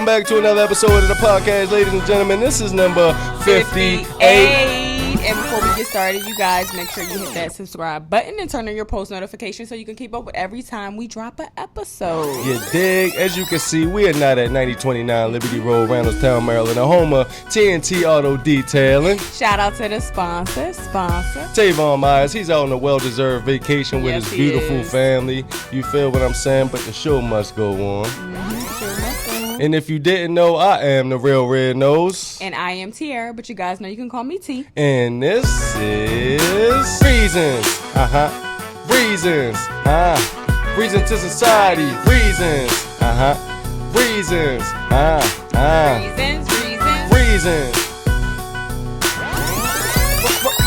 back to another episode of the podcast, ladies and gentlemen. This is number 58. And before we get started, you guys make sure you hit that subscribe button and turn on your post notifications so you can keep up with every time we drop an episode. You dig? As you can see, we are not at 9029 Liberty Road, Randallstown, Maryland, the home of TNT Auto Detailing. Shout out to the sponsor. Tavon Myers, he's out on a well-deserved vacation with his beautiful family. You feel what I'm saying? But the show must go on. And if you didn't know, I am the real Red Nose. And I am Tiara, but you guys know you can call me T. And this is Reasons. Reasons. Reasons2Society. Reasons. Reasons.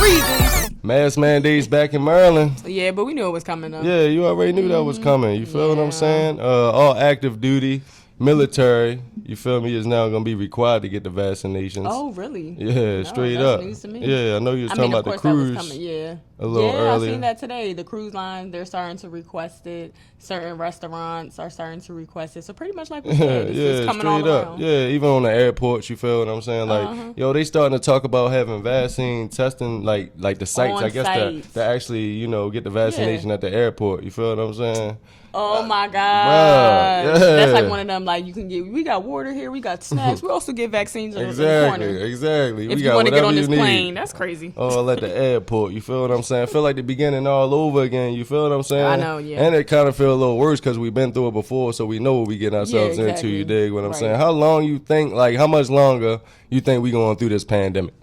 Reasons. Mask mandates back in Maryland. Yeah, but we knew it was coming up. Yeah, you already knew that was coming. You feel what I'm saying? All active duty. Military, you feel me, is now going to be required to get the vaccinations. Oh, really? Yeah, straight up. News to me. Yeah, I know you was talking about the cruise. That was coming, yeah. A little earlier. I seen that today. The cruise line, they're starting to request it. Certain restaurants are starting to request it. So pretty much like we said, it's just coming all around. Yeah, even on the airports, you feel what I'm saying? Like, yo, they starting to talk about having vaccine testing, like the sites, on I guess, that actually, you know, get the vaccination at the airport. You feel what I'm saying? Oh my God. Yeah. That's like one of them, like, you can get, we got water here, we got snacks, we also get vaccines in the corner. Exactly. If we you got want to get on this need. plane, that's crazy. All at the airport, you feel what I'm saying? I feel like the beginning all over again, you feel what I'm saying? I know, yeah. And it kind of feel a little worse because we've been through it before, so we know what we get ourselves into, you dig what I'm saying? How long you think, like, how much longer you think we going through this pandemic?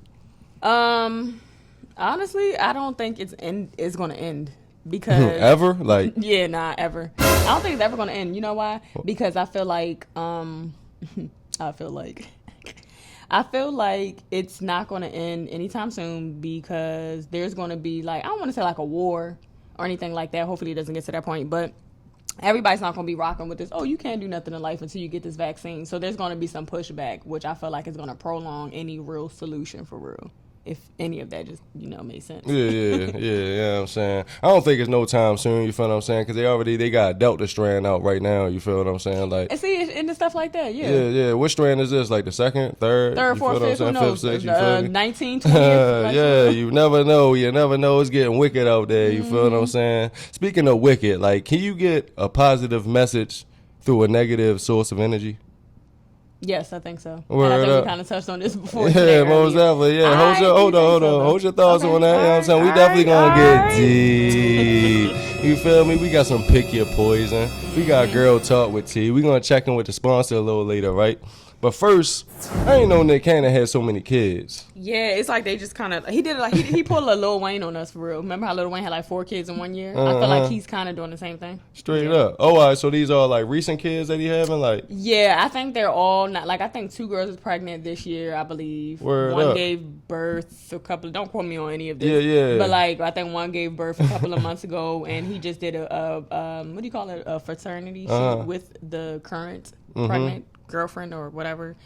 Honestly, I don't think it's going to end. Because ever? Like ever. I don't think it's ever gonna end. You know why? Because I feel like it's not gonna end anytime soon because there's gonna be like, I don't want to say like a war or anything like that. Hopefully it doesn't get to that point, but everybody's not gonna be rocking with this. Oh, you can't do nothing in life until you get this vaccine. So there's gonna be some pushback, which I feel like is gonna prolong any real solution for real. If any of that just, makes sense. Yeah, you know what I'm saying? I don't think it's no time soon, you feel what I'm saying? Because they got Delta strand out right now, you feel what I'm saying? Like, and see, and the stuff like that, Yeah. What strand is this? Like the second, third, fourth, fifth, who knows? 19, 20. Yeah, you never know. You never know. It's getting wicked out there, you feel what I'm saying? Speaking of wicked, like, can you get a positive message through a negative source of energy? Yes, I think so. Word and I think up. we kind of touched on this before. Yeah, most definitely. Yeah, hold on. Hold your thoughts on that. You know what I'm saying? We definitely gonna get deep. You feel me? We got some pick your poison. We got girl talk with T. We gonna check in with the sponsor a little later, right? But first, I ain't know Nick Cannon had so many kids. Yeah, it's like they just kind of, he did it like, he pulled a Lil Wayne on us for real. Remember how Lil Wayne had like 4 kids in 1 year? I feel like he's kind of doing the same thing. Straight up. Oh, all right, so these are like recent kids that he having? Like, yeah, I think they're all not, like, I think 2 girls is pregnant this year, I believe. One gave birth a couple, don't quote me on any of this. Yeah. But like, I think one gave birth a couple of months ago, and he just did a what do you call it? A fraternity with the current pregnant girlfriend or whatever.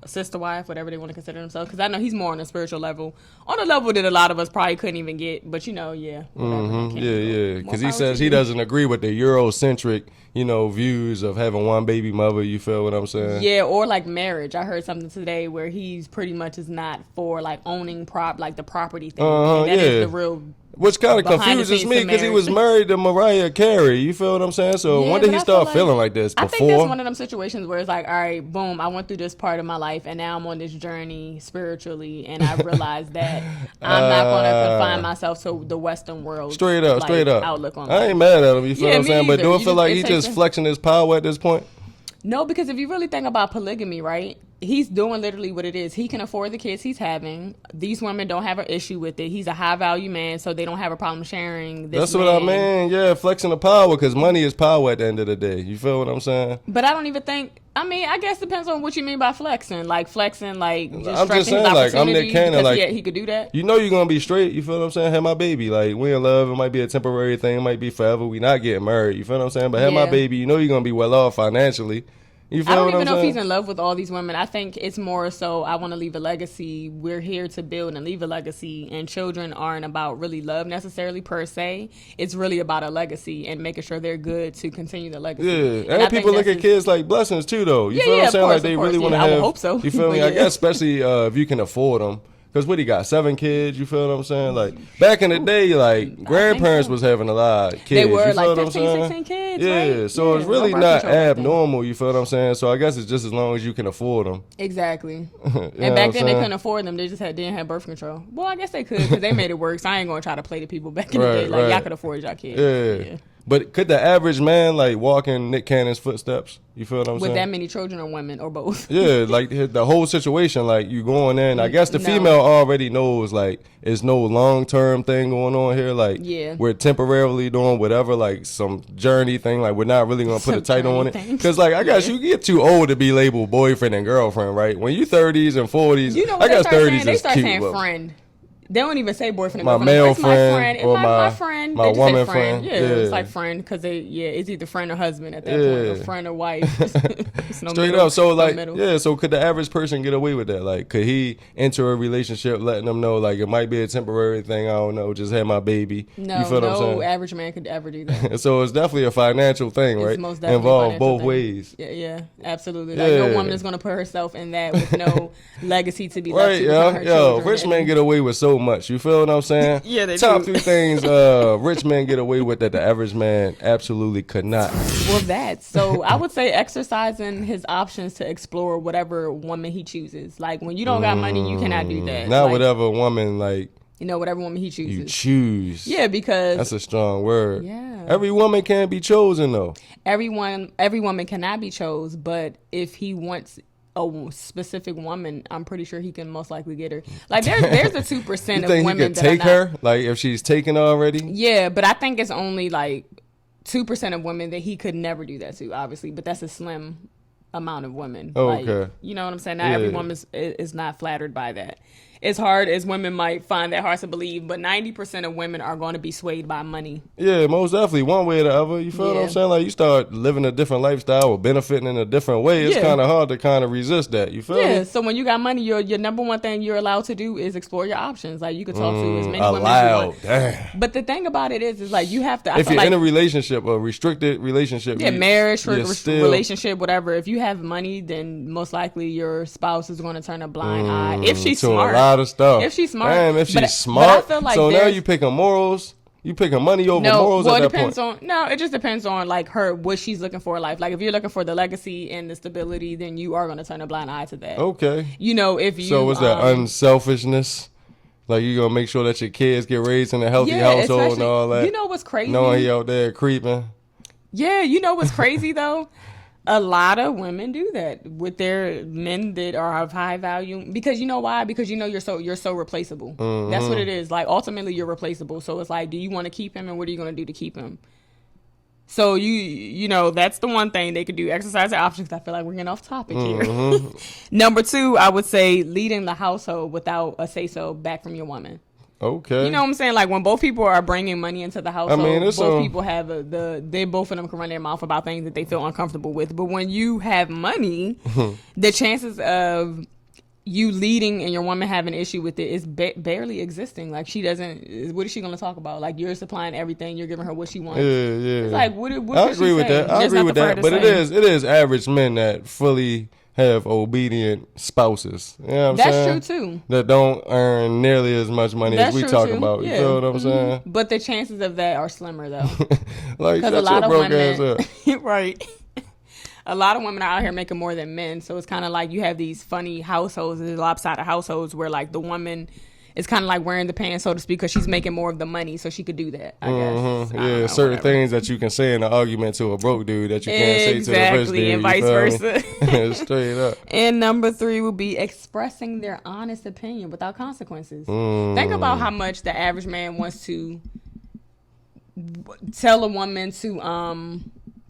Sister wife, whatever they want to consider themselves, because I know he's more on a spiritual level, on a level that a lot of us probably couldn't even get, but because he says he doesn't agree with the Eurocentric, views of having one baby mother. You feel what I'm saying? Yeah, or like marriage. I heard something today where he's pretty much is not for like owning the property thing. And that is the real. Which kind of confuses me because he was married to Mariah Carey. You feel what I'm saying? So when did he start feeling like this? Before? I think that's one of them situations where it's like, all right, boom, I went through this part of my life and now I'm on this journey spiritually, and I realized that I'm not going to confine myself to the Western world. Straight up. Outlook on life. I ain't mad at him. You feel what I'm saying? Either. But do it feel like he's just flexing his power at this point? No, because if you really think about polygamy, right? He's doing literally what it is. He can afford the kids he's having. These women don't have an issue with it. He's a high value man, so they don't have a problem sharing this. That's what I mean. Yeah, flexing the power, because money is power at the end of the day. You feel what I'm saying? But I don't even think. I mean, I guess it depends on what you mean by flexing. Like flexing, like just I'm just saying, like, I'm Nick Cannon. Like, he could do that. You know, you're gonna be straight. You feel what I'm saying? Have my baby. Like, we in love. It might be a temporary thing. It might be forever. We not getting married. You feel what I'm saying? But have my baby. You know, you're gonna be well off financially. You feel I don't what even I'm know if saying? he's in love with all these women. I think it's more so I want to leave a legacy. We're here to build and leave a legacy. And children aren't about really love necessarily per se. It's really about a legacy and making sure they're good to continue the legacy. Yeah, And and people look at kids like blessings too, though. You Yeah, feel what yeah, I'm of saying? course, Like they of course, really want to yeah, I would have. hope so. You feel me? But I yeah. guess especially if you can afford them. Because what he got, 7 kids, you feel what I'm saying? Like, back in the day, like, grandparents so. was having a lot of kids. They were you feel like what 15, I'm saying? 16 kids, Yeah, right? so Yeah, it's no really birth not control back then. abnormal, you feel what I'm saying? So I guess it's just as long as you can afford them. Exactly. You know And what back I'm then they saying? couldn't afford them. They just didn't have birth control. Well, I guess they could because they made it work. So I ain't going to try to play the people back in the day. Like, y'all could afford y'all kids. Yeah. But could the average man, like, walk in Nick Cannon's footsteps? You feel what I'm With saying? that many children or women or both. Yeah, like the whole situation, like you going in. I guess the No. female already knows, like, it's no long term thing going on here. Like, Yeah. we're temporarily doing whatever, like some journey thing. Like, we're not really gonna put a Some title on it. journey thing. Cause like I guess you get too old to be labeled boyfriend and girlfriend, right? When you 30s and 40s, You know I what they guess start saying? 30s They is start cute. saying but friend. They don't even say boyfriend. My and male girlfriend. It's friend my or friend. my- my friend. my They just woman say friend. friend. Yeah, Yeah. it's like friend because it's either friend or husband at that point, or Yeah. friend or wife. It's no Straight middle, up. So no like, middle. yeah. So could the average person get away with that? Like, could he enter a relationship, letting them know like it might be a temporary thing? I don't know. Just had my baby. No, you feel what I'm no saying? average man could ever do that. So it's definitely a financial thing, It's right? most definitely a Involved financial both thing. ways. Yeah, absolutely. Like Yeah. no woman is gonna put herself in that with no legacy to be left Right, to yo, her yo, children rich and- men get away with so much. You feel what I'm saying? Yeah, they Top do. 3 things rich men get away with that the average man absolutely could not. Well, so I would say exercising his options to explore whatever woman he chooses. Like when you don't got money, you cannot do that. Not Like, whatever woman like You know, whatever woman he chooses. you choose. Yeah, because That's a strong word. Yeah. Every woman can be chosen though. every woman cannot be chose, but if he wants a specific woman, I'm pretty sure he can most likely get her. Like there's a 2% You of think he women could that take are not, her? Like if she's taken already? Yeah, but I think it's only like 2% of women that he could never do that to, obviously. But that's a slim amount of women. Oh, Like, okay. you know what I'm saying? Not every woman is not flattered by that. As hard as women might find that hard to believe, but 90% of women are going to be swayed by money. Yeah, most definitely. One way or the other. You feel what Yeah. I'm saying? Like you start living a different lifestyle or benefiting in a different way. It's Yeah. kind of hard to kind of resist that. You feel Yeah, me? so when you got money, your number one thing you're allowed to do is explore your options. Like you could talk to as many women as you Allowed. want. Damn. But the thing about it is like you have to. I If feel you're like, in a relationship, a restricted relationship, yeah, marriage, you're still- relationship, whatever. If you have money, then most likely your spouse is going to turn a blind eye. If she's to smart, a lot of stuff. If she's smart. Damn, if she's But I smart. feel like so now there's- you picking morals. You picking money over No, morals well, at it that depends point. on. No, it just depends on like what she's looking for in life. Like if you're looking for the legacy and the stability, then you are going to turn a blind eye to that. Okay. You know, if you So what's that unselfishness? Like you gonna make sure that your kids get raised in a healthy yeah, household and especially- all that. You know what's crazy? Knowing he out there creeping. Yeah, you know what's crazy though? A lot of women do that with their men that are of high value because you know why? Because you know you're so replaceable. That's what it is. Like ultimately you're replaceable. So it's like, do you want to keep him and what are you going to do to keep him? So you know that's the one thing they could do. Exercise their options. I feel like we're getting off topic here. Number 2, I would say leading the household without a say so back from your woman. Okay. You know what I'm saying? Like when both people are bringing money into the household, it's both people have they both of them can run their mouth about things that they feel uncomfortable with. But when you have money, the chances of you leading and your woman having an issue with it is barely existing. Like she doesn't. What is she going to talk about? Like you're supplying everything, you're giving her what she wants. Yeah, yeah. It's like what I could agree she with say? that. I There's agree with nothing for her that. to But say. it is average men that fully have obedient spouses. You know what I'm That's saying? true too. That don't earn nearly as much money That's as we true talking too. about. You Yeah. feel what I'm saying? But the chances of that are slimmer though. Like Because shut a lot your of broke ass women, up. right? A lot of women are out here making more than men, so it's kind of like you have these funny households, these lopsided households where like the woman is kind of like wearing the pants, so to speak, because she's making more of the money, so she could do that. I guess. I don't Yeah, know, certain whatever. things that you can say in an argument to a broke dude that you can't say to the rich Exactly, dude. and you vice feel me? versa. Straight up. And number 3 would be expressing their honest opinion without consequences. Think about how much the average man wants to tell a woman to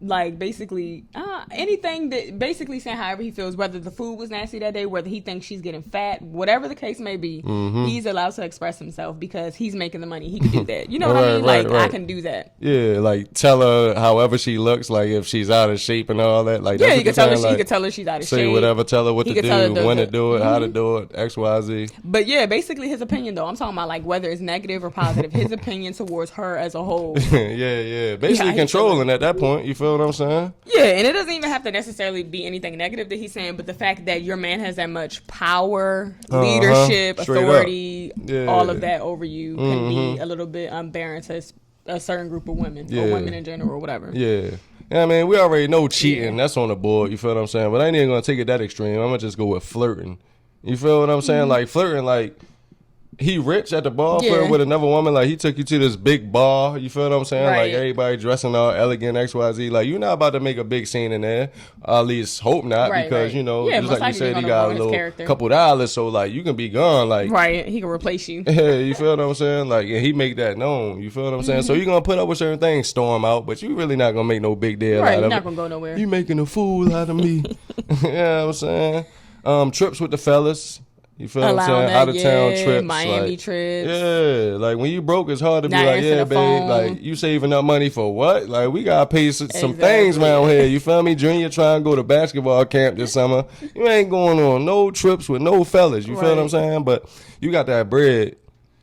like basically anything that basically saying however he feels, whether the food was nasty that day, whether he thinks she's getting fat, whatever the case may be, he's allowed to express himself because he's making the money. He can do that. You know what I mean? Like I can do that. Yeah, like tell her however she looks, like if she's out of shape and all that. Like yeah, you can tell her. You can tell her she's out of shape. Say whatever. Tell her what to do, when to do it, how to do it, X, Y, Z. But yeah, basically his opinion though. I'm talking about like whether it's negative or positive. His opinion towards her as a whole. yeah. Basically controlling at that point. You feel what I'm saying? Yeah, and it doesn't even have to necessarily be anything negative that he's saying, but the fact that your man has that much power, leadership, authority, all of that over you can be a little bit unbearable to a certain group of women or women in general or whatever. Yeah. I mean, we already know cheating. That's on the board. You feel what I'm saying? But I ain't even going to take it that extreme. I'm going to just go with flirting. You feel what I'm saying? Like flirting, like he rich at the bar flirting with another woman. Like he took you to this big bar. You feel what I'm saying? Like everybody dressing all elegant, XYZ. Like you're not about to make a big scene in there. At least hope not, because you know, just like you said, he got a little couple dollars, so like you can be gone. Like he can replace you. Yeah, you feel what I'm saying? Like and he make that known. You feel what I'm saying? So you're gonna put up with certain things, storm out, but you really not gonna make no big deal out of it. You're not gonna go nowhere. You making a fool out of me. You know what I'm saying? Trips with the fellas. You feel what I'm saying? Out of town trips, Miami trips. Yeah, like when you broke, it's hard to be like, yeah, babe, like you saving up money for what? Like we gotta pay some things around here. You feel me? Junior trying to go to basketball camp this summer. You ain't going on no trips with no fellas. You feel what I'm saying? But you got that bread.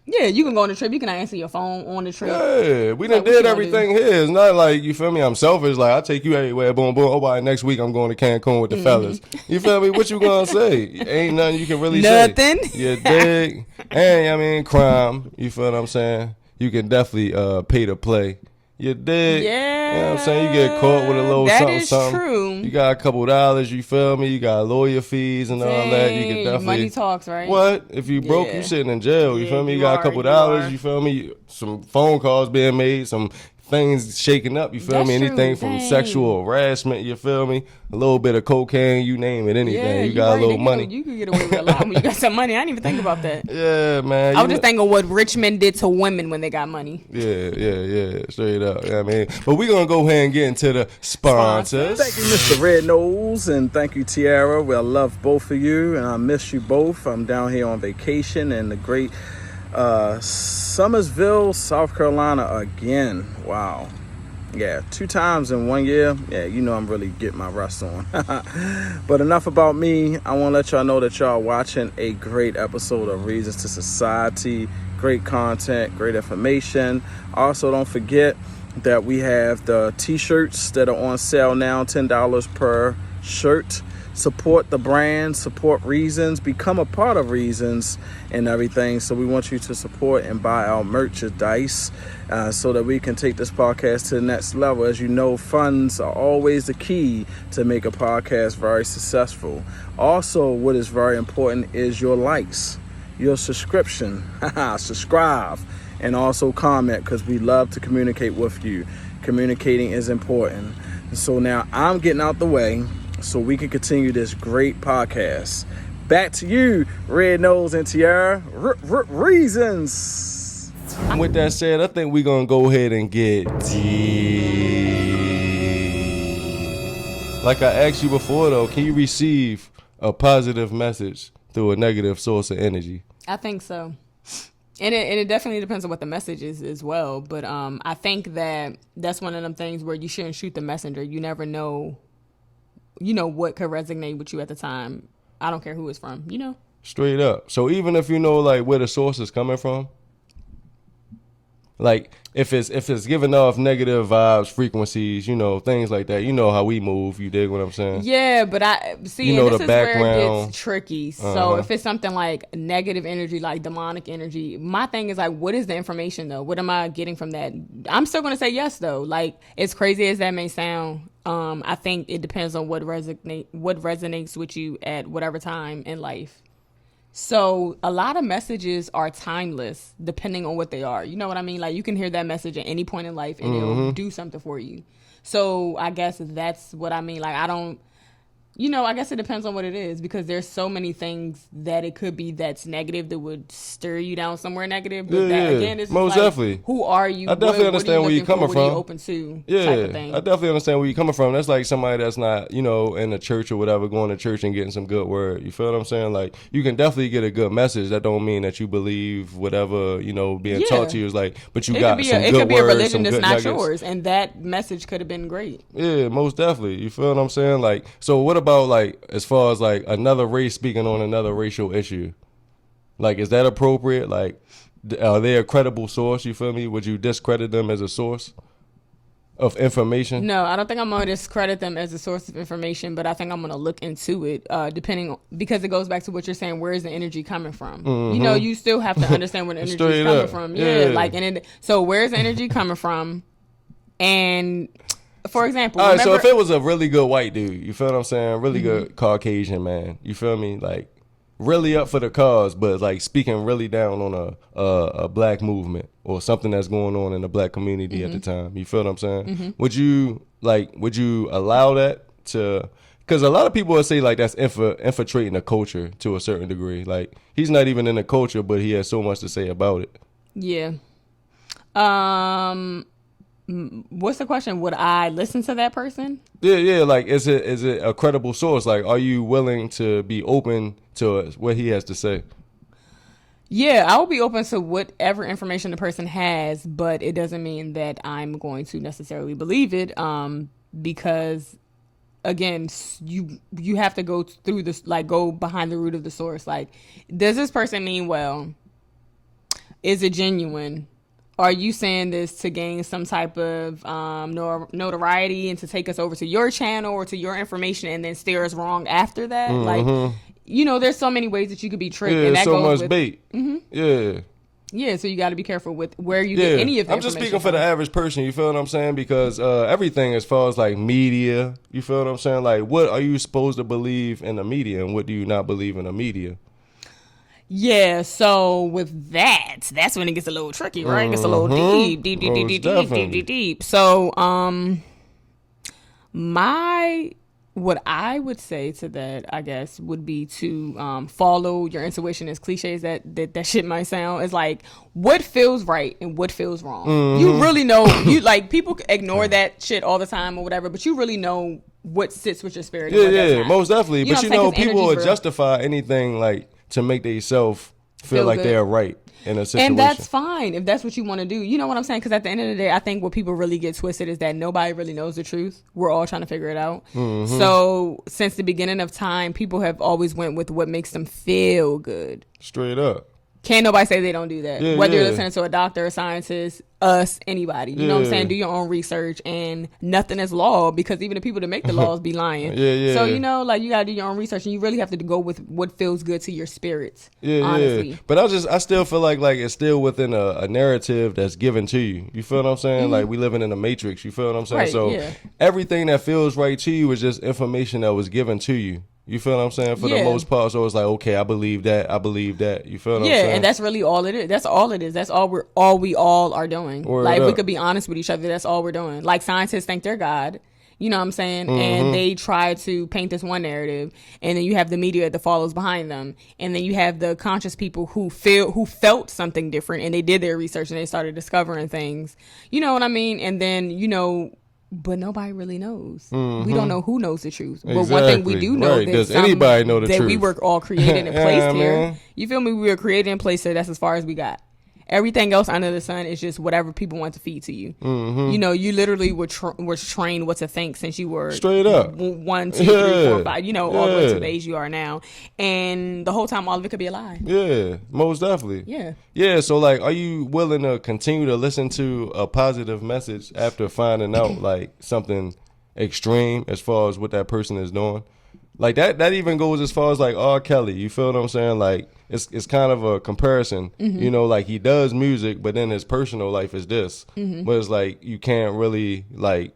Yeah, you can go on the trip. You can answer your phone on the trip. Yeah, we done did everything here. It's not like, you feel me, I'm selfish. Like, I take you everywhere, boom, boom. Oh, next week I'm going to Cancun with the fellas. You feel me? What you gonna say? Ain't nothing you can really say. Nothing. You dig? And, I mean, crime. You feel what I'm saying? You can definitely pay to play. You dig? Yeah. You know what I'm saying? You get caught with a little something. True. You got a couple dollars, you feel me? You got lawyer fees and all that. You can definitely. Money talks, right? What? If you broke, you sitting in jail. You feel me? You got a couple dollars, you feel me? Some phone calls being made, some things shaking up, you feel me? Anything from sexual harassment, you feel me? A little bit of cocaine, you name it, anything. Yeah, you got a little money. You could get away with a lot when you got some money. I didn't even think about that. Yeah, man. I was just thinking what rich men did to women when they got money. Yeah. Straight up. I mean, but we're going to go ahead and get into the sponsors. Thank you, Mr. Red Nose, and thank you, Tiara. Well, I love both of you, and I miss you both. I'm down here on vacation in the great Summersville, South Carolina again. Wow. Yeah, 2 times in 1 year. Yeah, you know I'm really getting my rest on. But enough about me. I want to let y'all know that y'all are watching a great episode of Reasons to Society. Great content, great information. Also, don't forget that we have the t-shirts that are on sale now, $10 per shirt. Support the brand, support Reasons, become a part of Reasons and everything. So we want you to support and buy our merchandise so that we can take this podcast to the next level. As you know, funds are always the key to make a podcast very successful. Also, what is very important is your likes, your subscription, subscribe, and also comment, because we love to communicate with you. Communicating is important. So now I'm getting out the way so we can continue this great podcast. Back to you, Red Nose and Tiara. Reasons. With that said, I think we're going to go ahead and get deep. Like I asked you before, though, can you receive a positive message through a negative source of energy? I think so. And it definitely depends on what the message is as well. But I think that that's one of them things where you shouldn't shoot the messenger. You never know, what could resonate with you at the time. I don't care who it's from, Straight up. So even if you know, like, where the source is coming from, like, if it's giving off negative vibes, frequencies, things like that, how we move, you dig what I'm saying? Yeah, but I see, this is where it gets tricky. So if it's something like negative energy, like demonic energy, my thing is like, what is the information though? What am I getting from that? I'm still going to say yes though. Like, as crazy as that may sound, I think it depends on what resonates with you at whatever time in life. So a lot of messages are timeless depending on what they are. You know what I mean? Like, you can hear that message at any point in life and it'll do something for you. So I guess that's what I mean. Like, I guess it depends on what it is, because there's so many things that it could be that's negative that would stir you down somewhere negative. But that, again, it's most like, definitely. who are you? I definitely understand where you're coming from. What are you open to? Yeah, type of thing. I definitely understand where you're coming from. That's like somebody that's not, in the church or whatever, going to church and getting some good word. You feel what I'm saying? Like, you can definitely get a good message. That don't mean that you believe whatever, being taught to you is like, but you got some good words, it could be a religion some that's good not nuggets. yours, and that message could have been great. Yeah, most definitely. You feel what I'm saying? Like, so what about like as far as like another race speaking on another racial issue? Like, is that appropriate? Like, are they a credible source? You feel me? Would you discredit them as a source of information? No, I don't think I'm going to discredit them as a source of information, but I think I'm going to look into it, because it goes back to what you're saying. Where is the energy coming from? Mm-hmm. You still have to understand where the energy is coming from. Yeah. So where's the energy coming from? And for example, all right, so if it was a really good white dude, you feel what I'm saying? Really good Caucasian man, you feel me? Like, really up for the cause, but like speaking really down on a black movement or something that's going on in the black community at the time. You feel what I'm saying? Would you allow that to? Because a lot of people will say like that's infiltrating the culture to a certain degree. Like, he's not even in the culture, but he has so much to say about it. Yeah. What's the question? Would I listen to that person? Yeah. Like, is it a credible source? Like, are you willing to be open to what he has to say? Yeah, I will be open to whatever information the person has, but it doesn't mean that I'm going to necessarily believe it. Because again, you have to go through this, like, go behind the root of the source. Like, does this person mean well? Is it genuine? Are you saying this to gain some type of notoriety and to take us over to your channel or to your information and then steer us wrong after that? Like, there's so many ways that you could be tricked. Yeah, and that so goes much bait. Yeah. Yeah, so you got to be careful with where you get any of the I'm just information speaking for the average person, you feel what I'm saying? Because everything as far as like media, you feel what I'm saying? Like, what are you supposed to believe in the media and what do you not believe in the media? Yeah, so with that's when it gets a little tricky, right? It gets a little deep. So, what I would say to that, I guess, would be to follow your intuition. As cliche as that shit might sound, is like what feels right and what feels wrong. You really know. You like, people ignore that shit all the time or whatever, but you really know what sits with your spirit. Yeah, most definitely. You but people will justify anything like to make themselves feel like good. They're right in a situation. And that's fine if that's what you want to do. You know what I'm saying? Because at the end of the day, I think what people really get twisted is that nobody really knows the truth. We're all trying to figure it out. So since the beginning of time, people have always went with what makes them feel good. Straight up. Can't nobody say they don't do that. Whether you're listening to a doctor, a scientist, us, anybody. You know what I'm saying? Do your own research, and nothing is law, because even the people that make the laws be lying. So, like, you got to do your own research, and you really have to go with what feels good to your spirits, honestly. But I still feel like it's still within a narrative that's given to you. You feel what I'm saying? Like, we living in a matrix. You feel what I'm saying? Right, everything that feels right to you is just information that was given to you. You feel what I'm saying? For the most part. So it's like, okay, I believe that. You feel what I'm saying? Yeah, and that's really all it is. That's all it is. That's all we all are doing. Like, if we could be honest with each other, that's all we're doing. Like, scientists think they're God. You know what I'm saying? And they try to paint this one narrative, and then you have the media that follows behind them, and then you have the conscious people who felt something different, and they did their research and they started discovering things. You know what I mean? And then, but nobody really knows. We don't know who knows the truth. But one thing we do know, does anybody know the truth? That we were all created and placed here. You feel me? We were created and placed here. That's as far as we got. Everything else under the sun is just whatever people want to feed to you. You literally were trained what to think since you were straight up 1, 2, 3, 4, 5. All the way to the age you are now, and the whole time all of it could be a lie. Yeah, most definitely. Yeah. So like, are you willing to continue to listen to a positive message after finding out like something extreme as far as what that person is doing? Like that even goes as far as like R. Kelly. You feel what I'm saying? Like, it's kind of a comparison. Like, he does music, but then his personal life is this. But it's like, you can't really like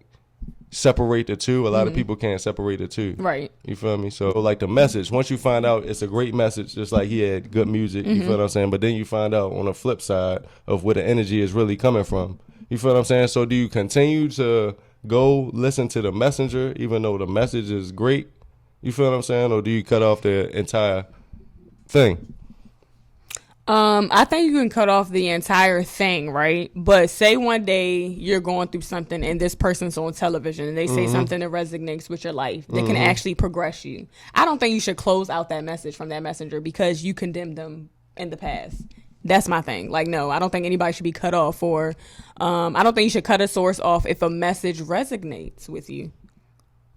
separate the two. A lot of people can't separate the two. Right. You feel me? So like, the message, once you find out it's a great message, just like he had good music, you feel what I'm saying? But then you find out on the flip side of where the energy is really coming from. You feel what I'm saying? So do you continue to go listen to the messenger even though the message is great? You feel what I'm saying? Or do you cut off the entire thing? I think you can cut off the entire thing, right? But say one day you're going through something and this person's on television and they say something that resonates with your life that can actually progress you. I don't think you should close out that message from that messenger because you condemned them in the past. That's my thing. Like, no, I don't think anybody should be cut off for, I don't think you should cut a source off if a message resonates with you.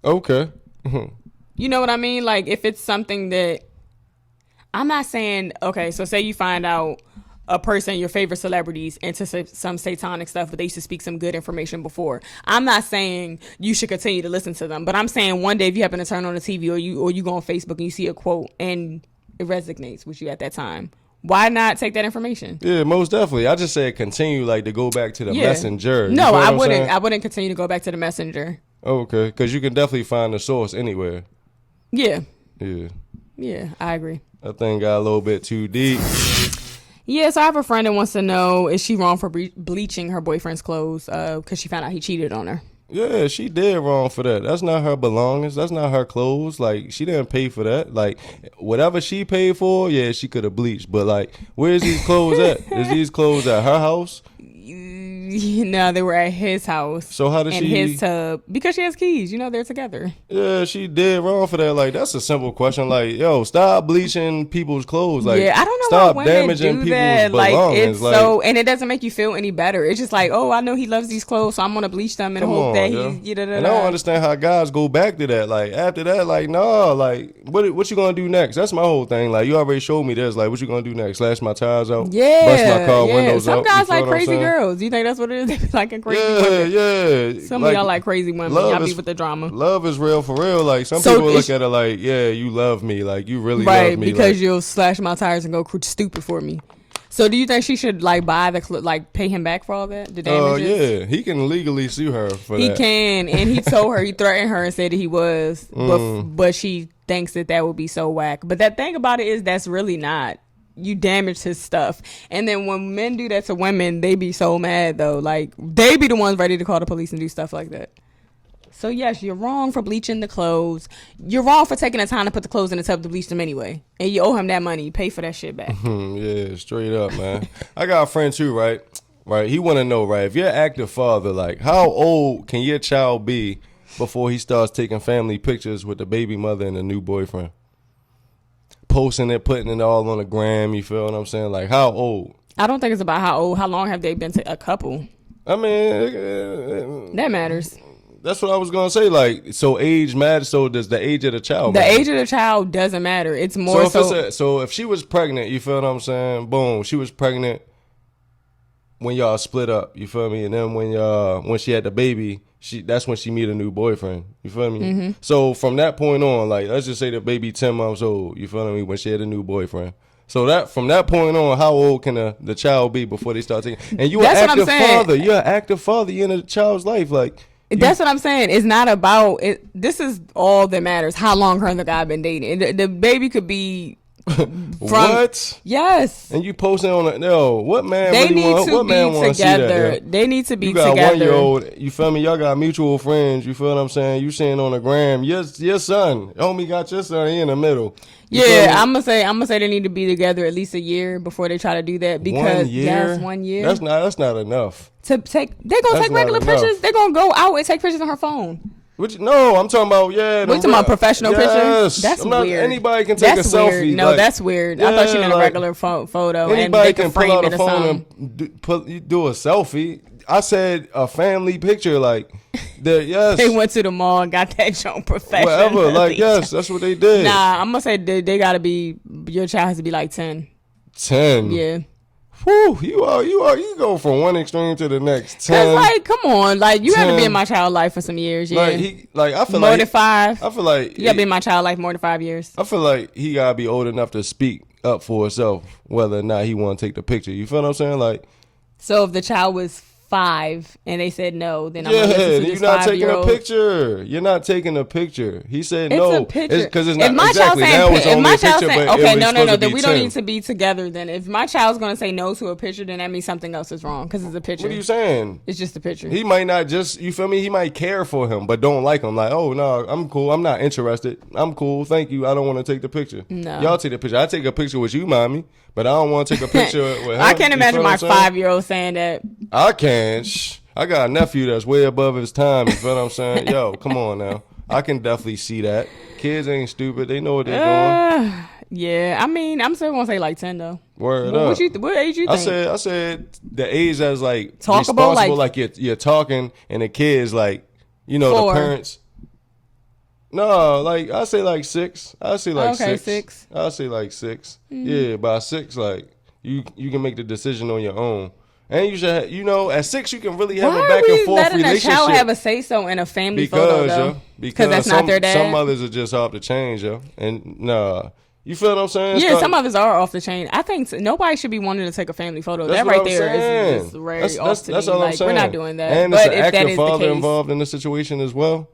Okay. You know what I mean? Like, if it's something that, I'm not saying, okay, so say you find out a person, your favorite celebrities, into some satanic stuff, but they used to speak some good information before. I'm not saying you should continue to listen to them, but I'm saying one day if you happen to turn on the TV or you go on Facebook and you see a quote and it resonates with you at that time, why not take that information? Yeah, most definitely. I just said continue, like, to go back to the messenger. No, I wouldn't. I wouldn't continue to go back to the messenger. Okay, because you can definitely find the source anywhere. Yeah. Yeah. Yeah, I agree. That thing got a little bit too deep. Yeah, so I have a friend that wants to know, is she wrong for bleaching her boyfriend's clothes because she found out he cheated on her? Yeah, she did wrong for that. That's not her belongings. That's not her clothes. Like, she didn't pay for that. Like, whatever she paid for, yeah, she could have bleached. But, like, where's these clothes at? Is these clothes at her house? No, they were at his house. So how did in his tub, because she has keys. You know, they're together. Yeah, she did wrong for that. Like, that's a simple question. Like, yo, stop bleaching people's clothes. Like, yeah, I don't know stop why women damaging do people's that. Like, belongings. it's so, and it doesn't make you feel any better. It's just like, oh, I know he loves these clothes, so I'm gonna bleach them and hope that he's. And I don't understand how guys go back to that. Like, after that, like, nah, like, what you gonna do next? That's my whole thing. Like, you already showed me this. Like, what you gonna do next? Slash my tires out? Yeah, bust my car windows Some out? guys like crazy girls. You think that's what it is? They be liking crazy women. Yeah. Some of y'all like crazy women. Y'all be with the drama. Love is real for real. Like, some people look at it like, yeah, you love me. Like, you really love me. Right, because like, you'll slash my tires and go stupid for me. So do you think she should like buy pay him back for all that? The damages? Yeah, he can legally sue her for that. He can, and he told her, he threatened her and said that he was, but she thinks that would be so whack. But that thing about it is that's really not. You damaged his stuff. And then when men do that to women, they be so mad though. Like, they be the ones ready to call the police and do stuff like that. So yes, you're wrong for bleaching the clothes. You're wrong for taking the time to put the clothes in the tub to bleach them anyway. And you owe him that money. You pay for that shit back. Yeah, straight up, man. I got a friend too, right? Right. He want to know, right? If you're an active father, like, how old can your child be before he starts taking family pictures with the baby mother and the new boyfriend? Posting it, putting it all on the gram, you feel what I'm saying? Like, how old? I don't think it's about how old. How long have they been a couple? I mean, that matters. That's what I was gonna say. Like, so age matters. So does the age of the child matter? The age of the child doesn't matter. It's more so if she was pregnant, you feel what I'm saying? Boom, she was pregnant when y'all split up. You feel me? And then when she had the baby, that's when she meet a new boyfriend. You feel me? Mm-hmm. So from that point on, like, let's just say the baby 10 months old. You feel me? When she had a new boyfriend. So that from that point on, how old can the child be before they start taking? And you an active father. You're an active father. You're in a child's life. Like, that's what I'm saying. It's not about it. This is all that matters. How long her and the guy been dating. The baby could be. What? Yes. And you posting on it? No. What man? They really need want, to what man be together. That, they need to be you got together. 1 year old. You feel me? Y'all got mutual friends. You feel what I'm saying? You seeing on the gram. Your son, homie, got your son. He in the middle. Yeah, I'm gonna say they need to be together at least a year before they try to do that. Because 1 year? Yes, 1 year. That's not enough. They're gonna take regular pictures. They're gonna go out and take pictures on her phone. No, I'm talking about, we're talking about professional pictures. That's weird. Anybody can take a selfie. Weird. No, that's weird. I thought you meant a regular photo. Anybody and they can frame pull out it a phone and do a selfie. I said a family picture, like, yes. They went to the mall and got that joint professional. Whatever, like, yes, that's what they did. Nah, I'm gonna say they gotta be. Your child has to be like 10. 10. Yeah. Whew, you go from one extreme to the next. 10. Cause like, come on, like you 10. Had to be in my child life for some years. Yeah, I feel more than 5. I feel like you gotta be in my child life more than 5 years. I feel like he gotta be old enough to speak up for himself, whether or not he want to take the picture. You feel what I'm saying? Like, so if the child was 5 and they said no, then I'm gonna listen to this you're not taking a 5-year-old. picture. You're not taking a picture. He said It's no. a picture. Because it's not If my exactly. child Now it's saying, if only my a child picture, saying, but okay, it was no, supposed to then be we don't 10. need to be together. Then if my child's gonna say no to a picture, then that means something else is wrong because it's a picture. What are you saying? It's just a picture. He might not just, you feel me? He might care for him, but don't like him. Like, oh, no, I'm cool. I'm not interested. I'm cool. Thank you. I don't want to take the picture. No. Y'all take the picture. I take a picture with you, mommy, but I don't want to take a picture with him. I can't You imagine feel my what I'm saying? 5-year-old saying that. I can. Shh. I got a nephew that's way above his time. You feel what I'm saying? Yo, come on now. I can definitely see that. Kids ain't stupid. They know what they're doing. Yeah, I mean, I'm still gonna say like 10 though. Word Well, up. what age you think? I said the age that's like Talkable, responsible, like you're talking, and the kids like, you know, 4. the parents. No, like I say like 6. I say like Okay, 6. 6. I say like 6. Yeah, by 6, like you can make the decision on your own, and you should, you know, at 6 you can really have Why a back are we and forth letting a relationship. child have a say so in a family photo though? Because that's not their dad. Some mothers are just off the chain, yo, and nah. You feel what I'm saying? Yeah, some others are off the chain. I think nobody should be wanting to take a family photo. That's That what right I'm there saying. is just very That's off to all me. I'm Like, saying. we're not doing that. And But it's an if that active is the father case, involved in the situation as well.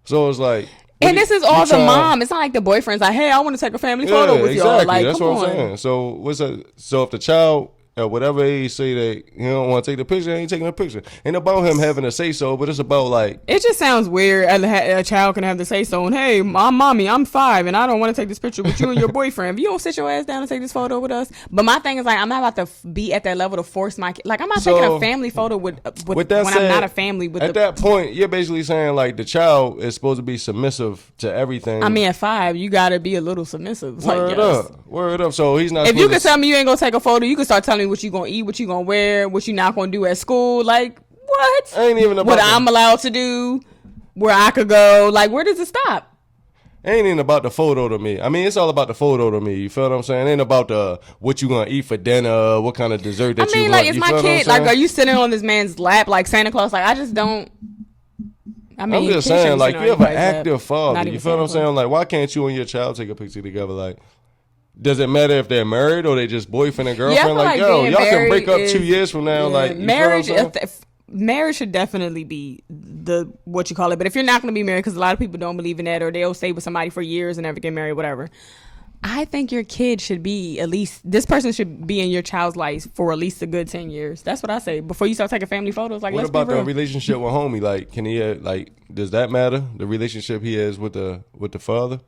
So it's like, and this is all the trying- mom. It's not like the boyfriend's like, hey, I want to take a family photo with y'all. Like, that's come what on. I'm saying. So what's that? So if the child at whatever age say that he don't want to take the picture, he ain't taking the picture. Ain't about him having to say so, but it's about like, It just sounds weird. A child can have to say so. And hey, I'm mommy, I'm 5, and I don't want to take this picture with you and your boyfriend. If you don't sit your ass down and take this photo with us. But my thing is like, I'm not about to be at that level to force my kid. Like, I'm not taking a family photo with that when said, I'm not a family with. At that point, you're basically saying like the child is supposed to be submissive to everything. I mean, at 5, you gotta be a little submissive. Word up, word up. So he's not. If you supposed can to tell me you ain't gonna take a photo, you can start telling me what you gonna eat, what you gonna wear, what you not gonna do at school. Like, what? Ain't even about what the- I'm allowed to do, where I could go. Like, where does it stop? Ain't even about the photo to me. I mean, it's all about the photo to me. You feel what I'm saying? It ain't about the what you gonna eat for dinner, what kind of dessert that I mean, you like, want. it's You my feel what I'm kid. Like, saying? are you sitting on this man's lap like Santa Claus? Like, I just don't. I mean, I'm just kids saying, shouldn't like, sit you on have an anybody's lap. active father. Not You even feel what I'm Santa Claus. saying? Like, why can't you and your child take a picture together? Like, does it matter if they're married or they just boyfriend and Yeah, I girlfriend? feel like, like yo, being y'all can break up married 2 is- years from now. Yeah, Like, you marriage. feel what I'm saying? Marriage should definitely be the what you call it. But if you're not going to be married, because a lot of people don't believe in that, or they'll stay with somebody for years and never get married, whatever. I think your kid should be at least, this person should be in your child's life for at least a good 10 years. That's what I say. Before you start taking family photos, like, What let's about be the real. relationship with homie? Like, can he like? Does that matter? The relationship he has with the father?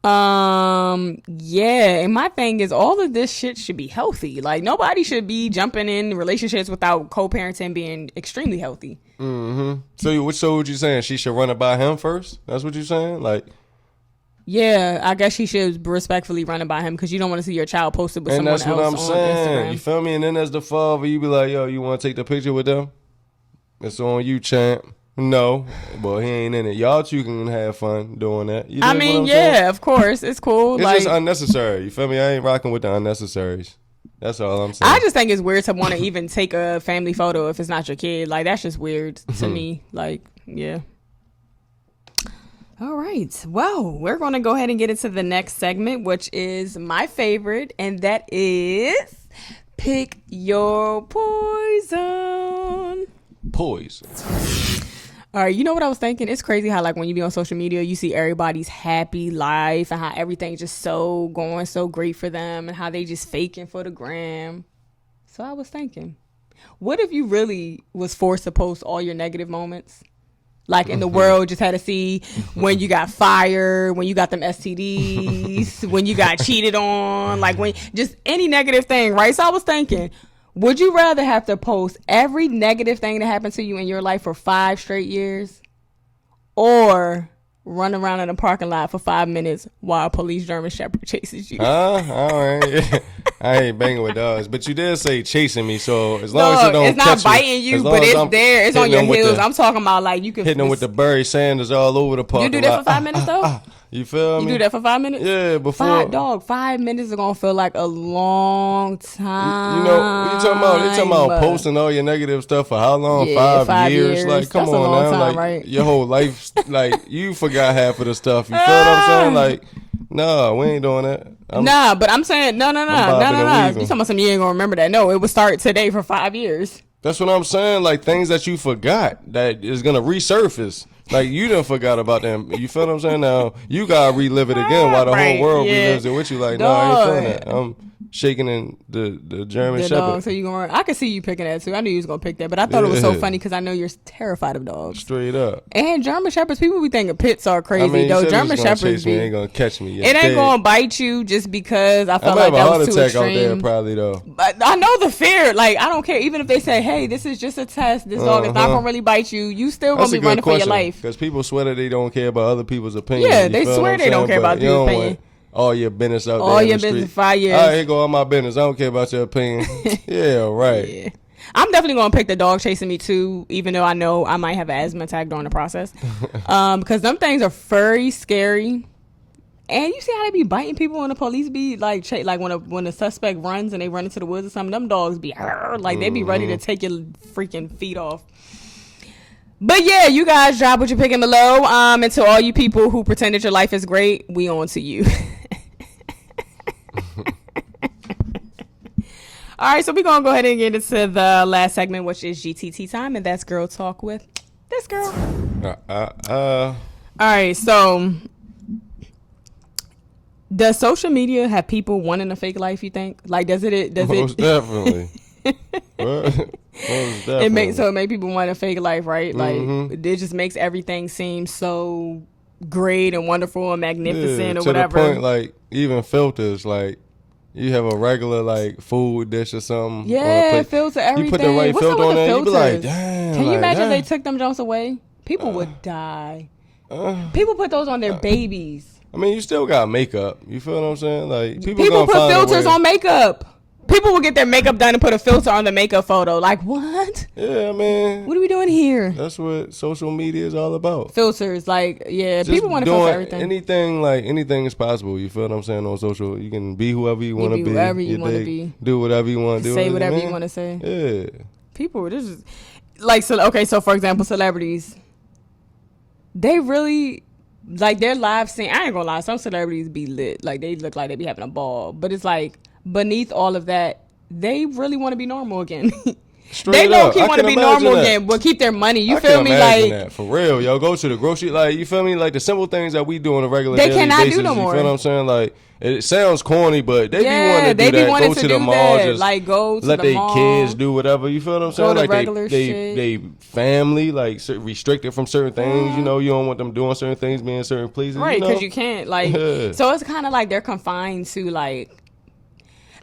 Yeah, and my thing is all of this shit should be healthy. Like, nobody should be jumping in relationships without co-parenting being extremely healthy. Mm-hmm. So what you saying? She should run it by him first? That's what you saying? Like, Yeah, I guess she should respectfully run it by him because you don't want to see your child posted with and someone that's what else I'm on saying. Instagram. You feel me? And then as the father, you be like, yo, you want to take the picture with them? It's on you, champ. No, but he ain't in it. Y'all two can have fun doing that. You I dig what mean, I'm yeah, saying? of course, it's cool. It's like, just unnecessary. You feel me? I ain't rocking with the unnecessaries. That's all I'm saying. I just think it's weird to want to even take a family photo if it's not your kid. Like, that's just weird to me. Like, yeah. All right. Well, we're going to go ahead and get into the next segment, which is my favorite, and that is Pick Your Poison. Poison. All right, you know what I was thinking? It's crazy how, like, when you be on social media, you see everybody's happy life and how everything's just so going so great for them and how they just faking for the gram. So I was thinking, what if you really was forced to post all your negative moments? Like, in the world just had to see when you got fired, when you got them STDs, when you got cheated on, like, when just any negative thing, right? So I was thinking, would you rather have to post every negative thing that happened to you in your life for 5 straight years, or run around in a parking lot for 5 minutes while a police German Shepherd chases you? All right. I ain't banging with dogs, but you did say chasing me, so as long as it don't it's not catch biting me, you, as long but as it's I'm there. It's on hitting your them with heels. the- I'm talking about, like, you can hitting them with the Barry Sanders all over the park. You do that for 5 minutes though? You feel me? You do that for 5 minutes? Yeah, before 5 minutes is gonna feel like a long time. You know, what you talking about? They talking about posting all your negative stuff for how long? Yeah, 5 years? Like, come That's a on long now. time, Like, right? your whole life, like, you forgot half of the stuff. You feel what I'm saying? Like, No, we ain't doing that. Nah, but I'm saying no. You talking about something you ain't gonna remember that? No, it would start today for 5 years. That's what I'm saying. Like things that you forgot that is gonna resurface. Like you done forgot about them. You feel what I'm saying? Now you gotta relive it again while the whole world relives it with you. Like, no, I ain't feeling that. I'm shaking in the German Shepherd. Dog, so you going? I could see you picking that too. I knew you was gonna pick that, but I thought it was so funny because I know you're terrified of dogs. Straight up. And German Shepherds, people be thinking pits are crazy. I mean, though German Shepherds ain't gonna catch me. It ain't gonna bite you just because I felt like that was too extreme. Out there probably though. But I know the fear. Like I don't care. Even if they say, "Hey, this is just a test. This dog is not gonna really bite you," you still gonna be running for your life. Because people swear that they don't care about other people's opinion. Yeah, they swear they don't care about your opinion. All your business out there. All your business 5 years. All right, here go all my business. I don't care about your opinion. Yeah, right. Yeah. I'm definitely gonna pick the dog chasing me too, even though I know I might have an asthma attack during the process. Because them things are furry, scary. And you see how they be biting people when the police be like when a suspect runs and they run into the woods or something, them dogs be like they be ready to take your freaking feet off. But yeah, you guys drop what you're picking below. And to all you people who pretend that your life is great, we on to you. All right, so we're gonna go ahead and get into the last segment, which is GTT time, and that's Girl Talk with this girl. All right, so does social media have people wanting a fake life? You think? Like, does it? Most definitely. It make people want a fake life, right? Like it just makes everything seem so great and wonderful and magnificent or whatever. To the point, like even filters, like you have a regular like food dish or something. Yeah, filter everything. You put the right filter on there, you be like, damn. Can you imagine if they took them Jones away? People would die. People put those on their babies. I mean, you still got makeup. You feel what I'm saying? Like people put filters on makeup. People will get their makeup done and put a filter on the makeup photo. Like, what? Yeah, I mean. What are we doing here? That's what social media is all about. Filters. Like, yeah, just people want to filter everything. Anything is possible. You feel what I'm saying? On social, you can be whoever you want to be. Whoever you want to be. Do whatever you want to do. Say whatever you want to say. Yeah. People, this is like, so, okay, so for example, celebrities. They really, like, their live scene. I ain't gonna lie. Some celebrities be lit. Like, they look like they be having a ball. But it's like, beneath all of that, they really want to be normal again. They low-key want to be normal again, but keep their money. You feel me? Like that. For real, yo, go to the grocery, like, you feel me? Like the simple things that we do on a regular they daily cannot basis, do no more. You feel what I'm saying? Like it sounds corny, but they be wanting to do that. Go to the mall, just like go to let the their kids do whatever. You feel what I'm saying? Go to like regular they family like restricted from certain things. You know, you don't want them doing certain things, being certain places, right? Because you can't like. So it's kind of like they're confined to like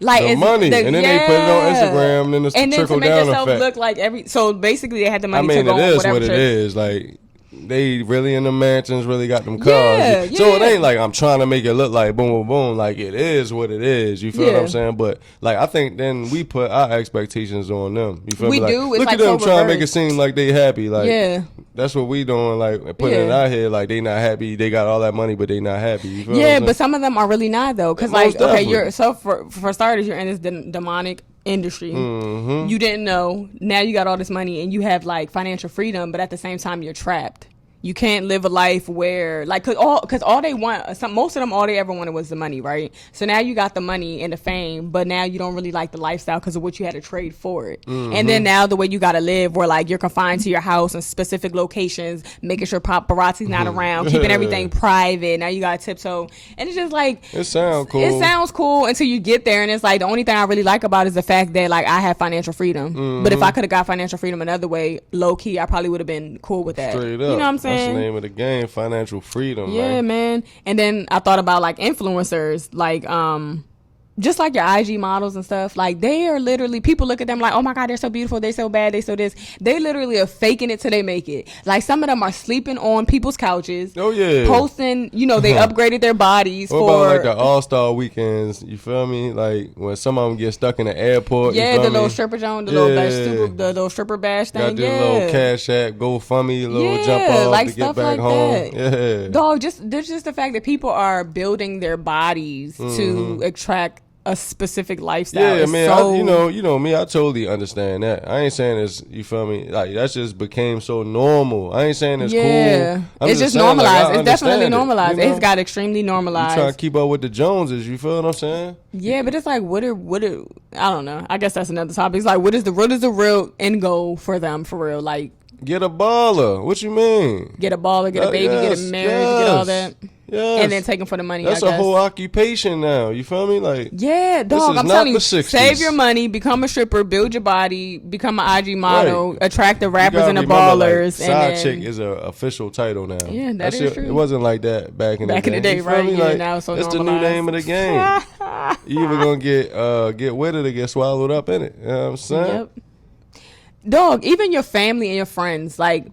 the money, and then they put it on Instagram, and then trickle to make down yourself effect. Look like so basically they had the money. I mean, to go it is on what it is. Like they really in the mansions, really got them cars. So it ain't like I'm trying to make it look like boom, boom, boom. Like it is what it is. You feel what I'm saying? But like I think then we put our expectations on them. You feel me? Like, do. It's look like at them so trying to reversed. make it seem like they happy. Like that's what we doing. Like putting it in our head like they not happy. They got all that money, but they not happy. You feel what I'm saying? But some of them are really not though. Because like you're so for starters, you're in this demonic industry. You didn't know. Now you got all this money and you have like financial freedom, but at the same time you're trapped. You can't live a life where like because all they want, most of them, all they ever wanted was the money, right? So now you got the money and the fame, but now you don't really like the lifestyle because of what you had to trade for it. And then now the way you got to live, where like you're confined to your house and specific locations, making sure paparazzi's not around, keeping everything private. Now you got to tiptoe, and it's just like it sounds cool. It sounds cool until you get there, and it's like the only thing I really like about it is the fact that like I have financial freedom. But if I could have got financial freedom another way, low key, I probably would have been cool with that. Straight up. You know what I'm saying? That's the name of the game, financial freedom. Yeah, man. And then I thought about like influencers, like just like your IG models and stuff. Like they are literally, people look at them like, oh my God, they're so beautiful, they're so bad, they so this. They literally are faking it till they make it. Like some of them are sleeping on people's couches. Oh yeah. Posting, you know, they upgraded their bodies. What about like the All-Star weekends? You feel me? Like when some of them get stuck in the airport. Yeah, you feel the little me? stripper joint, the little stripper bash thing. Got this little Cash App, GoFundMe, little jump off like to get back like home. That. Yeah. Dog, there's just the fact that people are building their bodies to attract a specific lifestyle. Yeah, It's man. so, You know me. I totally understand that. I ain't saying it's, you feel me? Like that just became so normal. I ain't saying it's cool. I'm it's just saying, like, normalized. I It's definitely understand it, normalized. you know? It's got extremely You normalized. trying to keep up with the Joneses. You feel what I'm saying? Yeah, but it's like, I don't know. I guess that's another topic. It's like, what is the real end goal for them, for real? Like, Get a baller. What you mean? get a baller, get a baby, get Yes, a marriage, get all yes, that. yes. And then take them for the money, That's I a guess. whole occupation now. You feel me? Like, Yeah, This dog, is I'm not telling you, the 60s. save your money, become a stripper, build your body, become an IG model, Right. attract the you rappers gotta and the remember, like, ballers. side and then, chick is a official title now. Yeah, that That is shit- true. It wasn't like that back in the day. You feel right? me? Yeah, Like, now it's so it's the new normalized. name of the game. You either gonna get with it or get swallowed up in it. You know what I'm saying? Yep. Dog, even your family and your friends, like,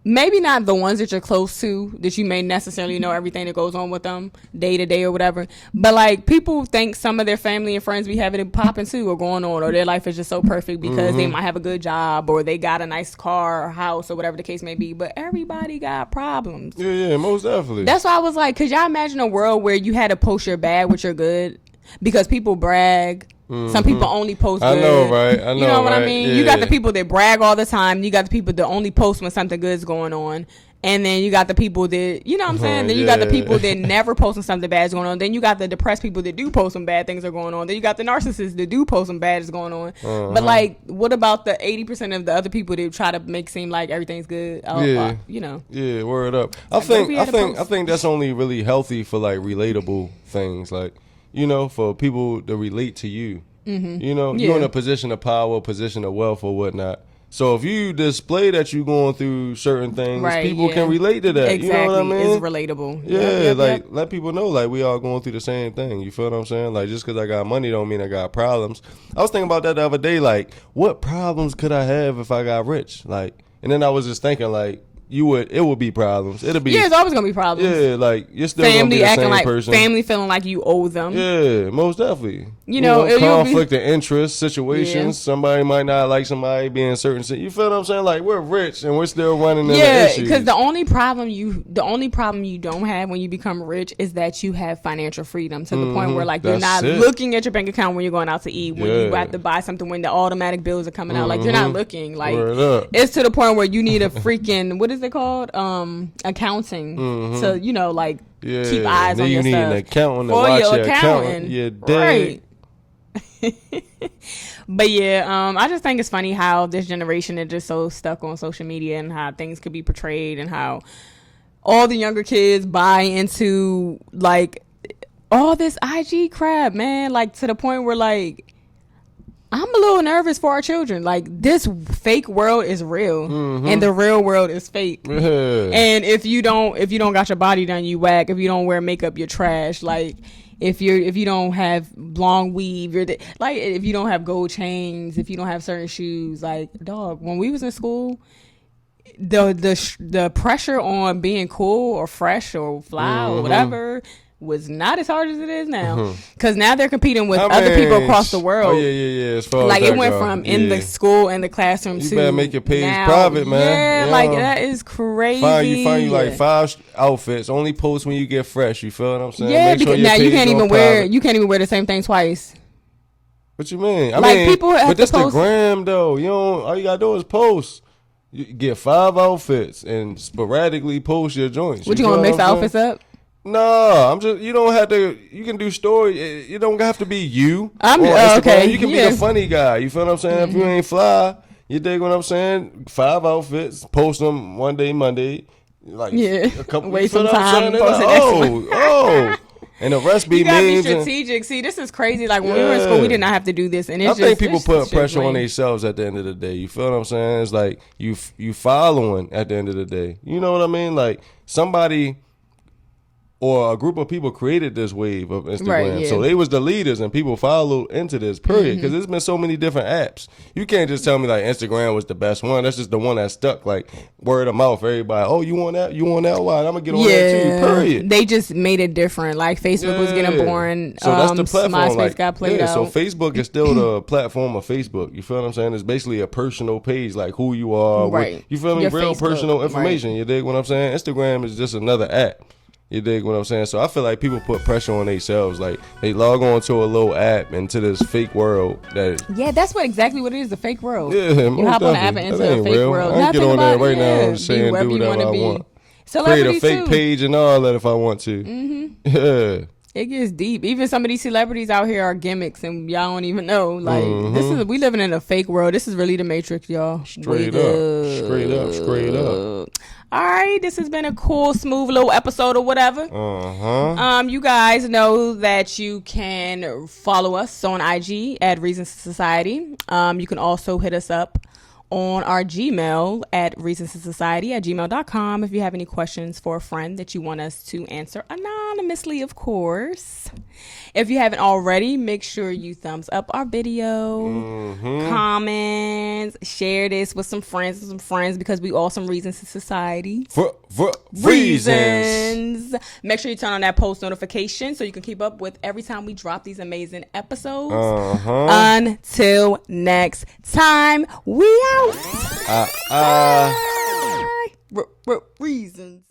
maybe not the ones that you're close to, that you may necessarily know everything that goes on with them day to day or whatever. But like, people think some of their family and friends be having it popping too or going on, or their life is just so perfect because they might have a good job or they got a nice car or house or whatever the case may be. But everybody got problems. Yeah, most definitely. That's why I was like, could y'all imagine a world where you had to post your bad with your good? Because people brag. Some people only post good. I know, right? I know, You know what I right? mean? You got the Yeah. people that brag all the time. You got the people that only post when something good's going on. And then you got the people that, you know what I'm saying? Then you got the Yeah. people that never post when something bad's going on. Then you got the depressed people that do post when bad things are going on. Then you got the narcissists that do post when bad is going on. But like, what about the 80% of the other people that try to make seem like everything's good? Yeah. You know. Yeah, word up. I Like, what if we think had a post? that's only really healthy for like relatable things, like, you know, for people to relate to you. You know, you're in Yeah. a position of power, position of wealth, or whatnot. So if you display that you're going through certain things, Right, people yeah. can relate to that. Exactly. You know what I mean? It's relatable. Yeah, Yep, like yep. let people know like we all going through the same thing. You feel what I'm saying? Like just because I got money don't mean I got problems. I was thinking about that the other day. Like, what problems could I have if I got rich? Like, and then I was just thinking like, it would be problems. It'll be Yeah, it's always gonna be problems. yeah, like you're still gonna be Family the acting same like person. family feeling like you owe them. Yeah, most definitely. You know, you'll be- conflict of interest situations. Yeah. Somebody might not like somebody being certain. You feel what I'm saying? Like we're rich and we're still running into Yeah, issues. because the only problem you don't have when you become rich is that you have financial freedom to the point where like you're That's not it. looking at your bank account when you're going out to eat, when you Yeah. have to buy something, when the automatic bills are coming out. Like you're not looking. Like Word up. it's to the point where you need a freaking what is it called? Accounting to like yeah, keep eyes then on you your need stuff an accountant to for watch your your accountant. Yeah, Right. But yeah, I just think it's funny how this generation is just so stuck on social media and how things could be portrayed and how all the younger kids buy into like all this IG crap, man. Like to the point where like I'm a little nervous for our children. Like this fake world is real and the real world is fake. Yeah. And if you don't got your body done, you whack. If you don't wear makeup, you're trash. Like if you don't have long weave, like if you don't have gold chains, if you don't have certain shoes, like dog. When we was in school, the pressure on being cool or fresh or fly or whatever was not as hard as it is now. Because now they're competing with other people across the world. Oh yeah. As far as Like that it went go. from in the school and the classroom You to better make your page now. private, man. Yeah, like Yeah. that is crazy. Find you like 5 outfits. Only post when you get fresh. You feel what I'm saying? Yeah, Make sure because your now you page can't on even private. wear the same thing twice. What you mean? I Like, mean, people have but to this the post- gram though. You don't. All you gotta do is post. You get 5 outfits and sporadically post your joints. What you feel gonna mix the I'm outfits saying? up? No, I'm just. You don't have to. You can do story. You don't have to be you. I'm on Instagram. okay, You can be yeah. the funny guy. You feel what I'm saying? If you ain't fly, you dig what I'm saying? 5 outfits. Post them one day, Monday. Like Yeah. a couple. Wait you feel some what I'm time, saying? post the next Oh. And the rest be You gotta be memes. and- strategic. See, this is crazy. Like when we were in school, we did not have to do this, and it's I just, think people it's put just pressure on lame. themselves at the end of the day. You feel what I'm saying? It's like you following at the end of the day. You know what I mean? Like somebody or a group of people created this wave of Instagram. Right, yeah. So they was the leaders and people followed into this, period. Because there's been so many different apps. You can't just tell me like Instagram was the best one. That's just the one that stuck. Like word of mouth, everybody. Oh, you want that? You want that? Why? I'm going to get on that too, period. They just made it different. Like Facebook was getting Yeah. boring. So that's the platform. MySpace got played out. So Facebook is still the platform of Facebook. You feel what I'm saying? It's basically a personal page, like who you are. Right. You feel me? Your Real Facebook, personal right. information. You dig what I'm saying? Instagram is just another app. You dig what I'm saying? So I feel like people put pressure on themselves. Like they log on to a little app into this fake world that. Yeah, that's exactly what it is, the fake world. Yeah, you hop on the app and into a fake world. I can get on there right now and say and do wherever whatever I be. want. Create a Celebrities fake too. page and all that if I want to. Yeah. It gets deep. Even some of these celebrities out here are gimmicks, and y'all don't even know. Like we living in a fake world. This is really the Matrix, y'all. Straight up. All right, this has been a cool, smooth little episode or whatever. You guys know that you can follow us on IG at Reasons2Society. You can also hit us up on our Gmail at Reasons2Society@gmail.com if you have any questions for a friend that you want us to answer anonymously, of course. If you haven't already, make sure you thumbs up our video, comments, share this with some friends because we all some Reasons to Society. Reasons. Make sure you turn on that post notification so you can keep up with every time we drop these amazing episodes. Until next time, we out. Bye. Reasons.